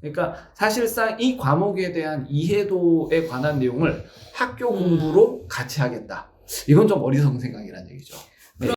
그러니까 사실상 이 과목에 대한 이해도에 관한 내용을 학교 공부로 같이 하겠다. 이건 좀 어리석은 생각이라는 얘기죠. 네.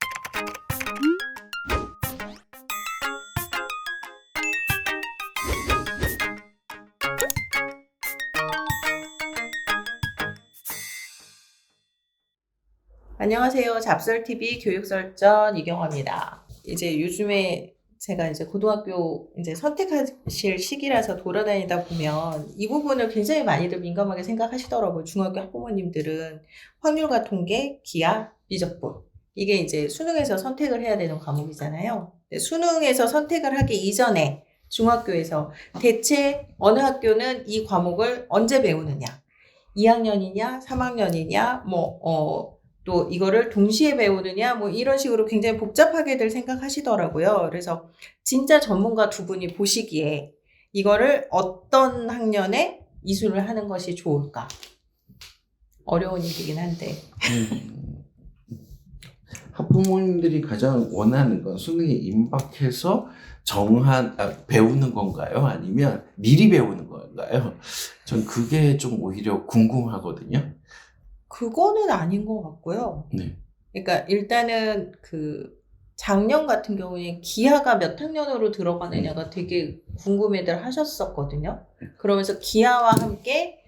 안녕하세요. 잡설TV 교육설전 이경화입니다. 이제 요즘에 제가 이제 고등학교 이제 선택하실 시기라서 돌아다니다 보면 이 부분을 굉장히 많이들 민감하게 생각하시더라고요. 중학교 학부모님들은 확률과 통계, 기하, 미적분. 이게 이제 수능에서 선택을 해야 되는 과목이잖아요. 수능에서 선택을 하기 이전에 중학교에서 대체 어느 학교는 이 과목을 언제 배우느냐? 2학년이냐, 3학년이냐, 또 이거를 동시에 배우느냐, 이런 식으로 굉장히 복잡하게들 생각하시더라고요. 그래서 진짜 전문가 두 분이 보시기에 이거를 어떤 학년에 이수를 하는 것이 좋을까? 어려운 일이긴 한데. 학부모님들이 가장 원하는 건 수능에 임박해서 배우는 건가요? 아니면 미리 배우는 건가요? 전 그게 좀 오히려 궁금하거든요. 그거는 아닌 것 같고요. 네. 그러니까 일단은 작년 같은 경우에 기하가 몇 학년으로 들어가느냐가 되게 궁금해들 하셨었거든요. 그러면서 기하와 함께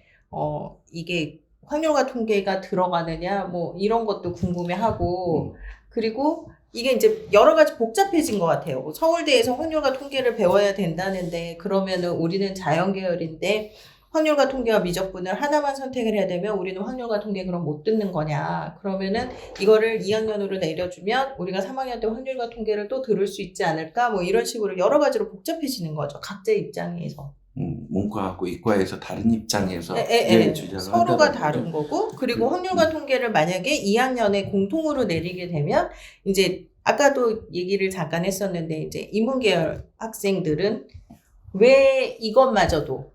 이게 확률과 통계가 들어가느냐 이런 것도 궁금해하고 그리고 이게 이제 여러 가지 복잡해진 것 같아요. 서울대에서 확률과 통계를 배워야 된다는데 그러면은 우리는 자연계열인데 확률과 통계와 미적분을 하나만 선택을 해야 되면 우리는 확률과 통계 그럼 못 듣는 거냐. 그러면은 이거를 2학년으로 내려주면 우리가 3학년 때 확률과 통계를 또 들을 수 있지 않을까? 이런 식으로 여러 가지로 복잡해지는 거죠. 각자의 입장에서. 문과하고 이과에서 다른 입장에서 주장을 서로가 한다는 다른 거죠. 거고 그리고 확률과 통계를 만약에 2학년에 공통으로 내리게 되면 이제 아까도 얘기를 잠깐 했었는데 이제 인문계열 학생들은 왜 이것마저도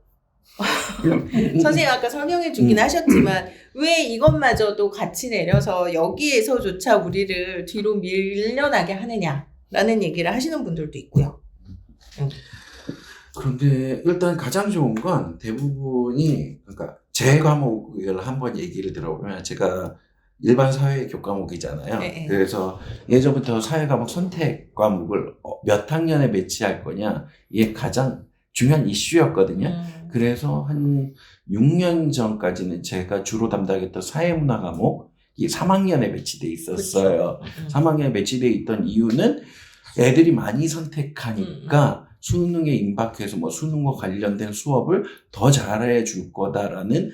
선생님 아까 설명해 주긴 하셨지만 왜 이것마저도 같이 내려서 여기에서조차 우리를 뒤로 밀려나게 하느냐라는 얘기를 하시는 분들도 있고요. 그런데 일단 가장 좋은 건 대부분이 그러니까 제 과목을 한번 얘기를 들어보면 제가 일반 사회 교과목이잖아요. 네. 그래서 예전부터 사회 과목 선택 과목을 몇 학년에 배치할 거냐 이게 가장 중요한 이슈였거든요. 그래서 한 6년 전까지는 제가 주로 담당했던 사회문화 과목이 3학년에 배치돼 있었어요. 그렇죠. 3학년에 배치돼 있던 이유는 애들이 많이 선택하니까 수능에 임박해서 수능과 관련된 수업을 더 잘해 줄 거다라는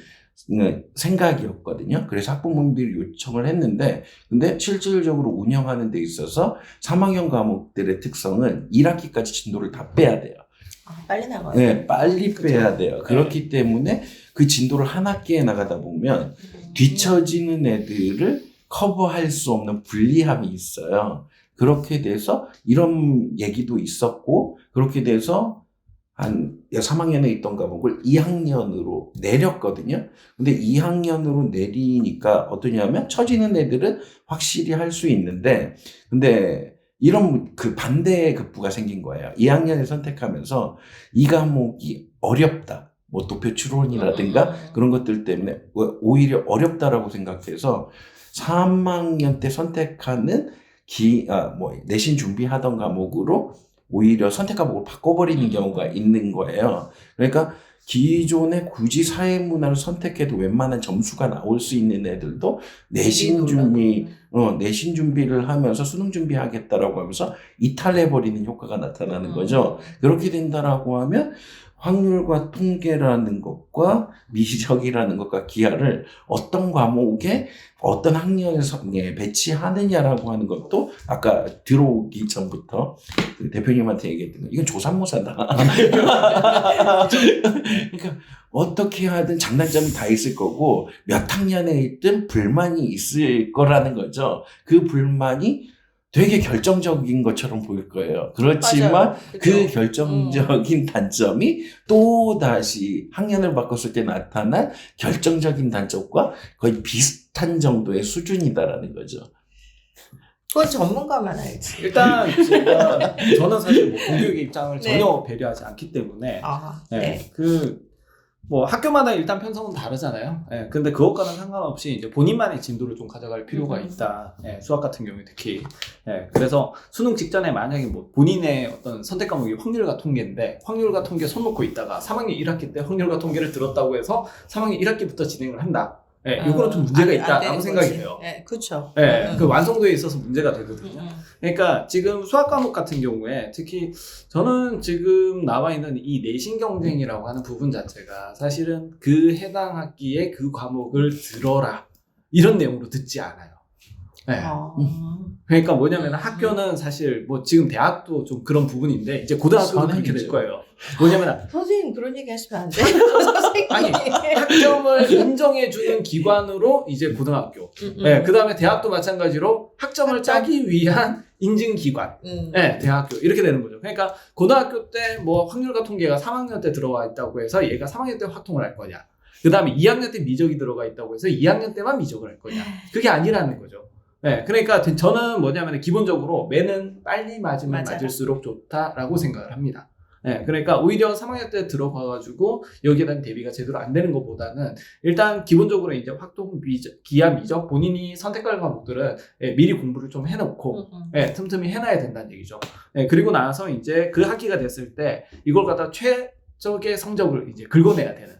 생각이었거든요. 그래서 학부모님들이 요청을 했는데, 근데 실질적으로 운영하는 데 있어서 3학년 과목들의 특성은 1학기까지 진도를 다 빼야 돼요. 빨리 나가요. 네, 빨리 빼야 돼요. 그렇기 때문에 그 진도를 한 학기에 나가다 보면 뒤처지는 애들을 커버할 수 없는 불리함이 있어요. 그렇게 돼서 이런 얘기도 있었고, 그렇게 돼서 한 3학년에 있던 과목을 2학년으로 내렸거든요. 근데 2학년으로 내리니까 어떠냐면 처지는 애들은 확실히 할 수 있는데, 근데 이런 반대의 급부가 생긴 거예요. 2학년에 선택하면서 이 과목이 어렵다. 도표 추론이라든가 그런 것들 때문에 오히려 어렵다라고 생각해서 3학년 때 선택하는 내신 준비하던 과목으로 오히려 선택 과목을 바꿔버리는 경우가 있는 거예요. 그러니까 기존에 굳이 사회문화를 선택해도 웬만한 점수가 나올 수 있는 애들도 내신 준비를 하면서 수능 준비하겠다라고 하면서 이탈해버리는 효과가 나타나는 거죠. 그렇게 된다라고 하면 확률과 통계라는 것과 미적이라는 것과 기하를 어떤 과목에 어떤 학년에 배치하느냐라고 하는 것도 아까 들어오기 전부터 대표님한테 얘기했던 거 이건 조삼모사다. 그러니까 어떻게 하든 장단점이 다 있을 거고 몇 학년에 있든 불만이 있을 거라는 거죠. 그 불만이 되게 결정적인 것처럼 보일 거예요. 그렇지만 그 결정적인 단점이 또 다시 학년을 바꿨을 때 나타난 결정적인 단점과 거의 비슷한 정도의 수준이다라는 거죠. 그건 전문가만 알지. 일단 저는 사실 뭐 공교육의 입장을 전혀 배려하지 않기 때문에 아, 네. 네. 뭐 학교마다 일단 편성은 다르잖아요. 예, 근데 그것과는 상관없이 이제 본인만의 진도를 좀 가져갈 필요가 있다. 예, 수학 같은 경우에 특히. 예, 그래서 수능 직전에 만약에 뭐 본인의 어떤 선택 과목이 확률과 통계인데 확률과 통계 손 놓고 있다가 3학년 1학기 때 확률과 통계를 들었다고 해서 3학년 1학기부터 진행을 한다. 예, 이거는 좀 문제가 있다라고 생각이 돼요. 네, 그렇죠. 예, 그 완성도에 있어서 문제가 되거든요. 음. 그러니까 지금 수학 과목 같은 경우에 특히 저는 지금 나와 있는 이 내신 경쟁이라고 하는 부분 자체가 사실은 그 해당 학기에 그 과목을 들어라 이런 내용으로 듣지 않아요. 네. 그러니까 뭐냐면 학교는 사실 뭐 지금 대학도 좀 그런 부분인데 이제 고등학교도 그렇게 될 거예요. 뭐냐면 선생님 그런 얘기 하시면 안 돼요. 선생님. 아니 학점을 인정해주는 기관으로 이제 고등학교. 네, 그 다음에 대학도 마찬가지로 학점을 짜기 위한 인증기관. 네, 대학교. 이렇게 되는 거죠. 그러니까 고등학교 때 뭐 확률과 통계가 3학년 때 들어와 있다고 해서 얘가 3학년 때 확통을 할 거냐. 그 다음에 2학년 때 미적이 들어가 있다고 해서 2학년 때만 미적을 할 거냐. 그게 아니라는 거죠. 네, 그러니까 저는 뭐냐면 기본적으로 매는 빨리 맞으면 맞을수록 좋다라고 생각을 합니다. 네, 그러니까 오히려 3학년 때 들어가가지고 여기에 대한 대비가 제대로 안 되는 것보다는 일단 기본적으로 이제 확통, 기하, 미적 본인이 선택할 과목들은 미리 공부를 좀 해놓고 틈틈이 해놔야 된다는 얘기죠. 그리고 나서 이제 그 학기가 됐을 때 이걸 갖다 최적의 성적을 이제 긁어내야 되는.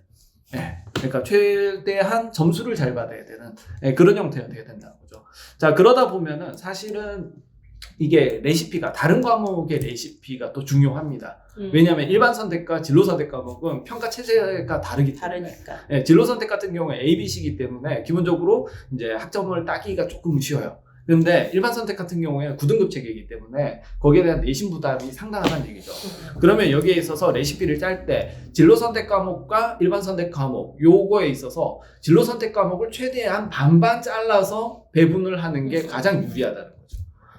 그러니까 최대한 점수를 잘 받아야 되는 그런 형태가 돼야 된다는 거죠. 자, 그러다 보면은 사실은 이게 레시피가 다른 과목의 레시피가 또 중요합니다. 왜냐하면 일반 선택과 진로 선택 과목은 평가 체제가 다르기 때문에 다르니까. 진로 선택 같은 경우에 ABC이기 때문에 기본적으로 이제 학점을 따기가 조금 쉬워요. 근데 일반 선택 같은 경우에 9등급 체계이기 때문에 거기에 대한 내신 부담이 상당하다는 얘기죠. 그러면 여기에 있어서 레시피를 짤 때 진로 선택 과목과 일반 선택 과목 요거에 있어서 진로 선택 과목을 최대한 반반 잘라서 배분을 하는 게 가장 유리하다는 거죠.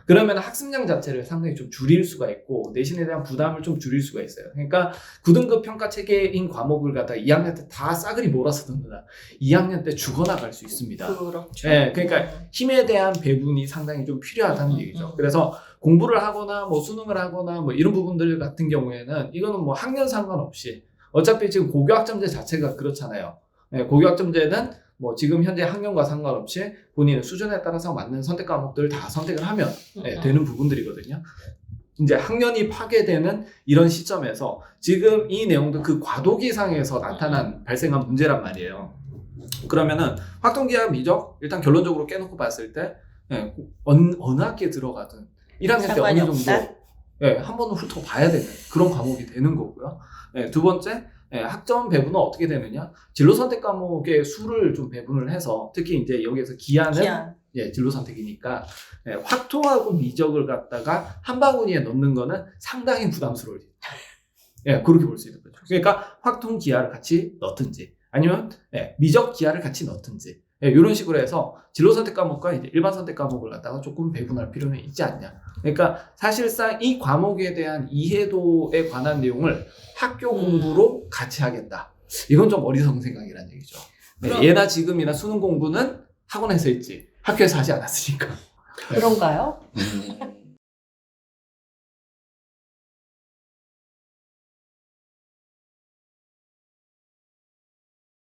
그러면 학습량 자체를 상당히 좀 줄일 수가 있고 내신에 대한 부담을 좀 줄일 수가 있어요. 그러니까 9등급 평가 체계인 과목을 갖다 2학년 때 다 싸그리 몰아서 듣는다. 2학년 때 죽어나갈 수 있습니다. 그렇죠. 네, 그러니까 힘에 대한 배분이 상당히 좀 필요하다는 얘기죠. 그래서 공부를 하거나 뭐 수능을 하거나 뭐 이런 부분들 같은 경우에는 이거는 뭐 학년 상관없이 어차피 지금 고교학점제 자체가 그렇잖아요. 네, 고교학점제는 뭐 지금 현재 학년과 상관없이 본인의 수준에 따라서 맞는 선택 과목들을 다 선택을 하면 되는 부분들이거든요. 이제 학년이 파괴되는 이런 시점에서 지금 이 내용도 그 과도기상에서 나타난 발생한 문제란 말이에요. 그러면은 확통기하 미적 일단 결론적으로 깨놓고 봤을 때 어느 학기에 들어가든 1학년 때 어느 정도 한 번은 훑어봐야 되는 그런 과목이 되는 거고요. 두 번째 학점 배분은 어떻게 되느냐? 진로 선택 과목의 수를 좀 배분을 해서 특히 이제 여기에서 기하는 진로 선택이니까 확통하고 미적을 갖다가 한 바구니에 넣는 거는 상당히 부담스러워요. 그렇게 볼 수 있는 거죠. 그러니까 확통 기하를 같이 넣든지 아니면 미적 기하를 같이 넣든지 이런 식으로 해서 진로 선택 과목과 이제 일반 선택 과목을 갖다가 조금 배분할 필요는 있지 않냐. 그러니까 사실상 이 과목에 대한 이해도에 관한 내용을 학교 공부로 같이 하겠다. 이건 좀 어리석은 생각이라는 얘기죠. 예나 지금이나 수능 공부는 학원에서 했지 학교에서 하지 않았으니까. 그런가요?